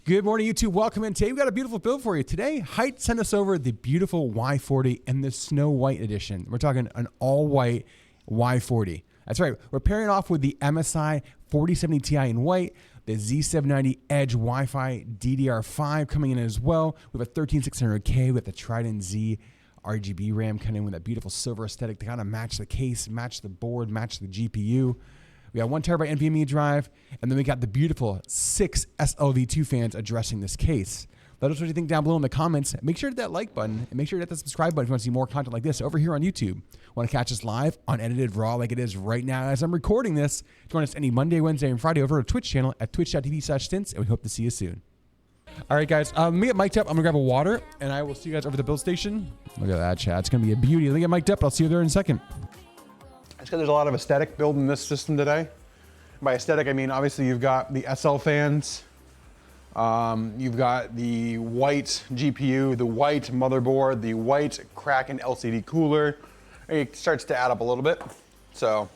Good morning, YouTube. Welcome in. Today we've got a beautiful build for you. Today, HYTE sent us over the beautiful Y40 in the Snow White edition. We're talking an all-white Y40. That's right. We're pairing off with the MSI 4070 Ti in white, the Z790 Edge Wi-Fi DDR5 coming in as well. We have a 13600K with the Trident Z RGB RAM coming in with that beautiful silver aesthetic to kind of match the case, match the board, match the GPU. We got 1 terabyte NVMe drive, and then we got the beautiful 6 SLV2 fans addressing this case. Let us know what you think down below in the comments. Make sure to hit that like button, and make sure to hit that subscribe button if you want to see more content like this over here on YouTube. Want to catch us live, unedited, raw like it is right now as I'm recording this? Join us any Monday, Wednesday, and Friday over at our Twitch channel at twitch.tv/stints, and we hope to see you soon. All right, guys, let me get mic'd up. I'm going to grab a water, and I will see you guys over the build station. Look at that, chat. It's going to be a beauty. Let me get mic'd up. I'll see you there in a second. It's because there's a lot of aesthetic built in this system today. By aesthetic, I mean, obviously you've got the SL fans, you've got the white GPU, the white motherboard, the white Kraken LCD cooler. It starts to add up a little bit. So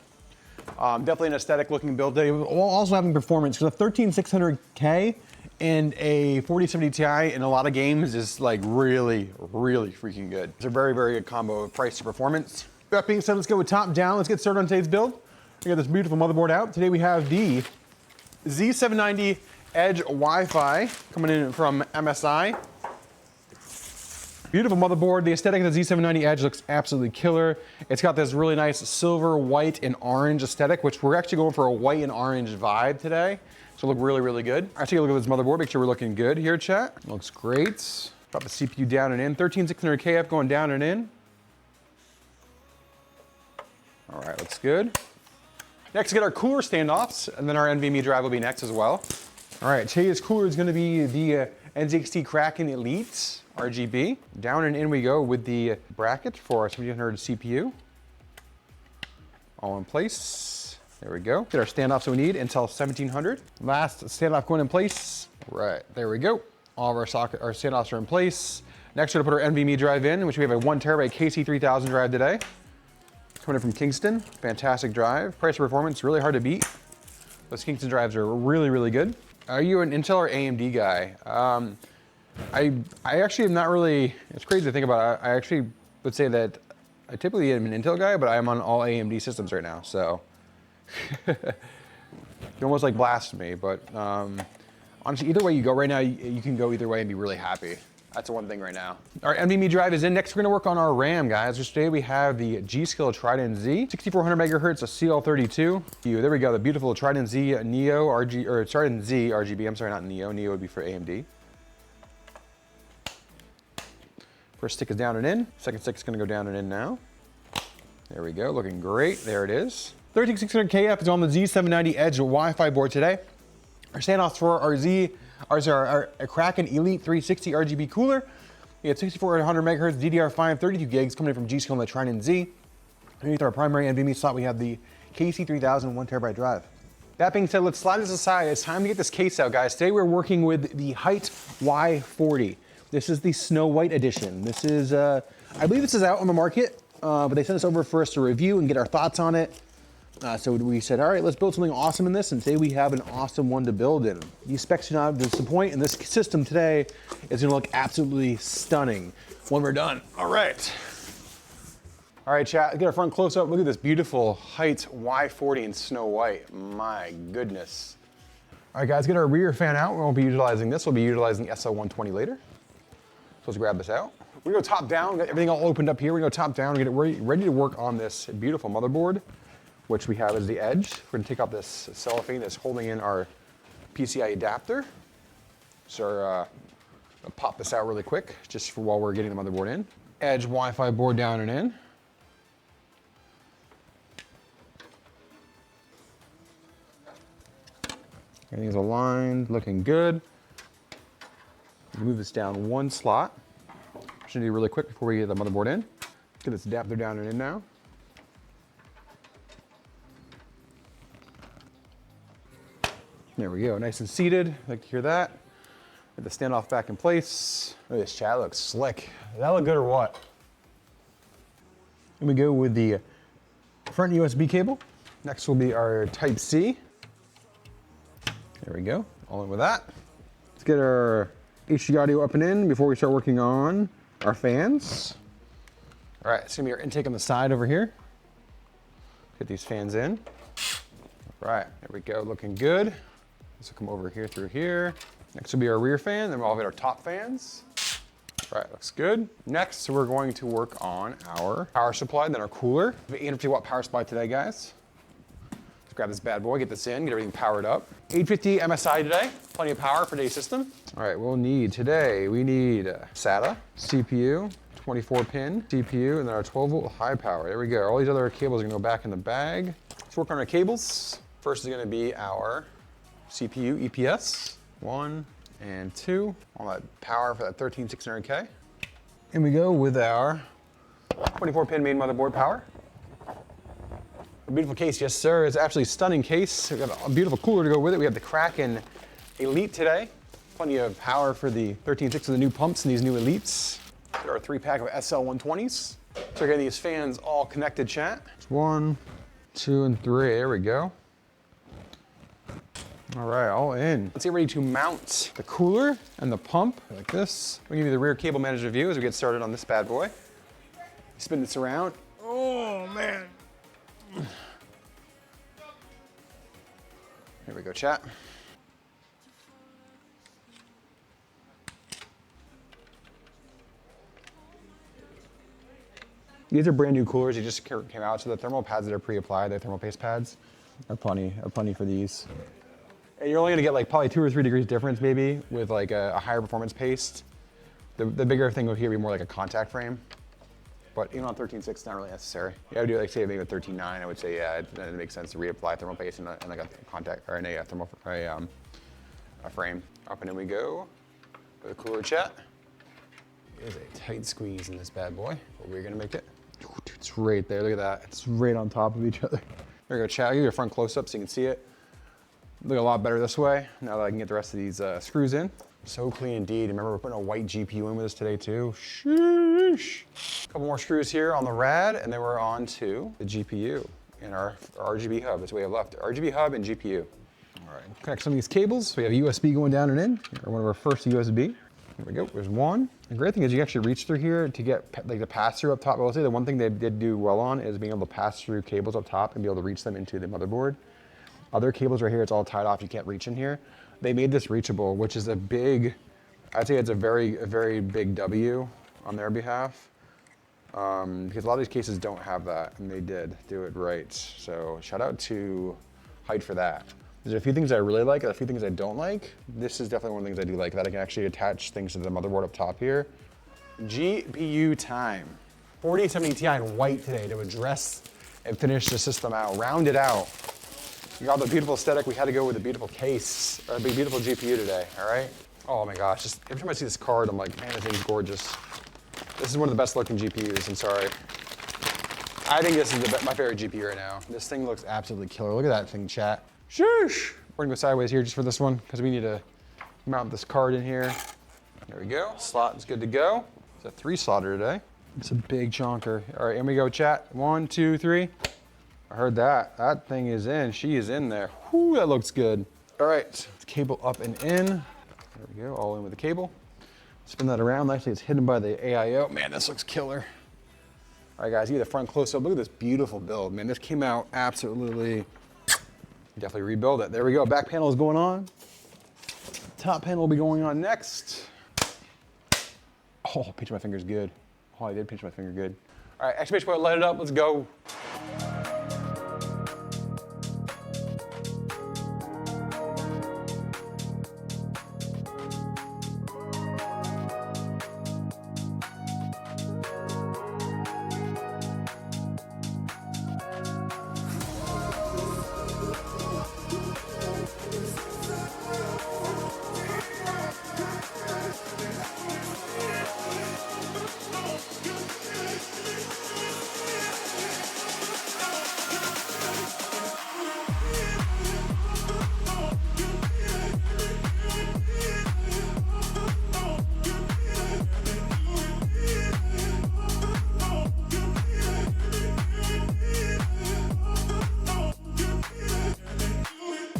definitely an aesthetic looking build today. While also having performance, because a 13600K and a 4070 Ti in a lot of games is like really, really freaking good. It's a very, very good combo of price to performance. That being said, let's go with top down. Let's get started on today's build. We got this beautiful motherboard out. Today we have the Z790 Edge Wi-Fi coming in from MSI. Beautiful motherboard. The aesthetic of the Z790 Edge looks absolutely killer. It's got this really nice silver, white, and orange aesthetic, which we're actually going for a white and orange vibe today. So look really, really good. All right, take a look at this motherboard. Make sure we're looking good here, chat. Looks great. Drop the CPU down and in. 13600KF going down and in. All right, looks good. Next, get our cooler standoffs, and then our NVMe drive will be next as well. All right, today's cooler is going to be the NZXT Kraken Elite RGB. Down and in we go with the bracket for our 7800 CPU. All in place. There we go. Get our standoffs that we need. Intel 1700. Last standoff going in place. Right, there we go. All of our standoffs are in place. Next, we're going to put our NVMe drive in, which we have a 1 terabyte KC3000 drive today. Coming in from Kingston, fantastic drive. Price to performance, really hard to beat. Those Kingston drives are really, really good. Are you an Intel or AMD guy? I actually am not really, it's crazy to think about. I actually would say that I typically am an Intel guy, but I'm on all AMD systems right now, so. You almost like blasphemy, but honestly, either way you go right now, you can go either way and be really happy. That's the one thing right now. Our NVMe drive is in. Next, we're gonna work on our RAM, guys. Which today we have the G.Skill Trident Z, 6400 megahertz, a CL32. There we go, the beautiful Trident Z Neo RG, or Trident Z RGB. I'm sorry, not Neo. Neo would be for AMD. First stick is down and in. Second stick is gonna go down and in now. There we go, looking great. There it is. 13600KF is on the Z790 Edge Wi-Fi board today. Our standoffs for our Kraken Elite 360 RGB cooler. We had 6400 megahertz DDR5, 32 gigs coming in from G.Skill and the Trident Z. Underneath our primary NVMe slot, we have the KC3000 1 terabyte drive. That being said, let's slide this aside. It's time to get this case out, guys. Today we're working with the HYTE Y40. This is the Snow White edition. This is, I believe this is out on the market, but they sent us over for us to review and get our thoughts on it. So we said, all right, let's build something awesome in this, and today we have an awesome one to build in. These specs do not disappoint, and this system today is gonna look absolutely stunning when we're done. All right. All right, chat, get our front close up. Look at this beautiful HYTE Y40 in Snow White. My goodness. All right, guys, get our rear fan out. We won't be utilizing this. We'll be utilizing the SL120 later. So let's grab this out. We're gonna go top down, get everything all opened up here. We're gonna go top down, get it ready to work on this beautiful motherboard, which we have as the edge. We're gonna take off this cellophane that's holding in our PCIe adapter. So I'll pop this out really quick, just for while we're getting the motherboard in. Edge Wi-Fi board down and in. Everything's aligned, looking good. Move this down one slot. Should do really quick before we get the motherboard in. Get this adapter down and in now. There we go, nice and seated. I'd like to hear that. Get the standoff back in place. Look at this, chat, looks slick. Does that look good or what? Then we go with the front USB cable. Next will be our Type-C. There we go, all in with that. Let's get our HD audio up and in before we start working on our fans. All right, it's gonna be our intake on the side over here. Get these fans in. All right, there we go, looking good. This will come over here through here. Next will be our rear fan, then we'll have our top fans. All right, looks good. Next, we're going to work on our power supply, then our cooler. We have an 850 watt power supply today, guys. Let's grab this bad boy, get this in, get everything powered up. 850 MSI today, plenty of power for today's system. All right, we need SATA, CPU, 24 pin CPU, and then our 12 volt high power. There we go. All these other cables are gonna go back in the bag. Let's work on our cables. First is gonna be our CPU EPS, 1 and 2. All that power for that 13600K. And we go with our 24 pin main motherboard power. A beautiful case, yes sir. It's absolutely stunning case. We've got a beautiful cooler to go with it. We have the Kraken Elite today. Plenty of power for the 136 of the new pumps and these new Elites. There are 3-pack of SL120s. So we're getting these fans all connected, chat. It's 1, 2, and 3. There we go. All right, all in. Let's get ready to mount the cooler and the pump like this. We'll give you the rear cable manager view as we get started on this bad boy. Spin this around. Oh man. Here we go, chat. These are brand new coolers. They just came out, so the thermal pads that are pre-applied, the thermal paste pads, are plenty for these. And you're only gonna get like probably 2 or 3 degrees difference maybe with like a higher performance paste. The bigger thing would here be more like a contact frame. But even on 13.6, it's not really necessary. You gotta do like say maybe a 13.9, I would say yeah, it makes sense to reapply thermal paste in like a contact or in a thermal a frame. Up and in we go with a cooler, chat. There's a tight squeeze in this bad boy, but we're gonna make it. It's right there, look at that. It's right on top of each other. There we go, chat. I'll give you a front close up so you can see it. Look a lot better this way, now that I can get the rest of these screws in. So clean indeed. Remember, we're putting a white GPU in with us today too. Sheesh. A couple more screws here on the rad, and then we're on to the GPU and our RGB hub. That's what we have left, RGB hub and GPU. All right, connect some of these cables. We have USB going down and in, or one of our first USB. There we go, there's one. The great thing is you actually reach through here to get like the pass through up top. I will say the one thing they did do well on is being able to pass through cables up top and be able to reach them into the motherboard. Other cables right here, it's all tied off, you can't reach in here. They made this reachable, which is a big, I'd say it's a very big W on their behalf. Because a lot of these cases don't have that, and they did do it right. So shout out to HYTE for that. There's a few things I really like, and a few things I don't like. This is definitely one of the things I do like, that I can actually attach things to the motherboard up top here. GPU time. 4070 Ti in white today to address and finish the system out, round it out. You got the beautiful aesthetic, we had to go with a beautiful case, or a beautiful GPU today, all right? Oh my gosh, just every time I see this card, I'm like, man, this thing's gorgeous. This is one of the best looking GPUs, I'm sorry. I think this is my favorite GPU right now. This thing looks absolutely killer. Look at that thing, chat. Sheesh. We're gonna go sideways here just for this one, because we need to mount this card in here. There we go, slot is good to go. It's a 3-slotter today. It's a big chonker. All right, in we go, chat. 1, 2, 3. I heard that. That thing is in. She is in there. Whoo, that looks good. All right, cable up and in. There we go, all in with the cable. Spin that around. Actually, it's hidden by the AIO. Man, this looks killer. All right, guys, give you the front close-up. Look at this beautiful build. Man, this came out absolutely, definitely rebuild it. There we go, back panel is going on. Top panel will be going on next. Oh, pinch my finger's good. Oh, I did pinch my finger good. All right, exclamation point, light it up, let's go.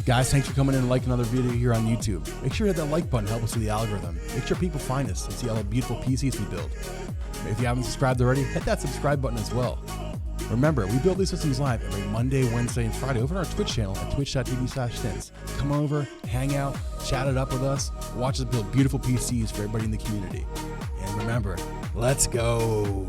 Guys, thanks for coming in and liking another video here on YouTube. Make sure you hit that like button to help us with the algorithm. Make sure people find us and see all the beautiful PCs we build. If you haven't subscribed already, hit that subscribe button as well. Remember, we build these systems live every Monday, Wednesday, and Friday over on our Twitch channel at twitch.tv/Stints. Come over, hang out, chat it up with us, watch us build beautiful PCs for everybody in the community. And remember, let's go.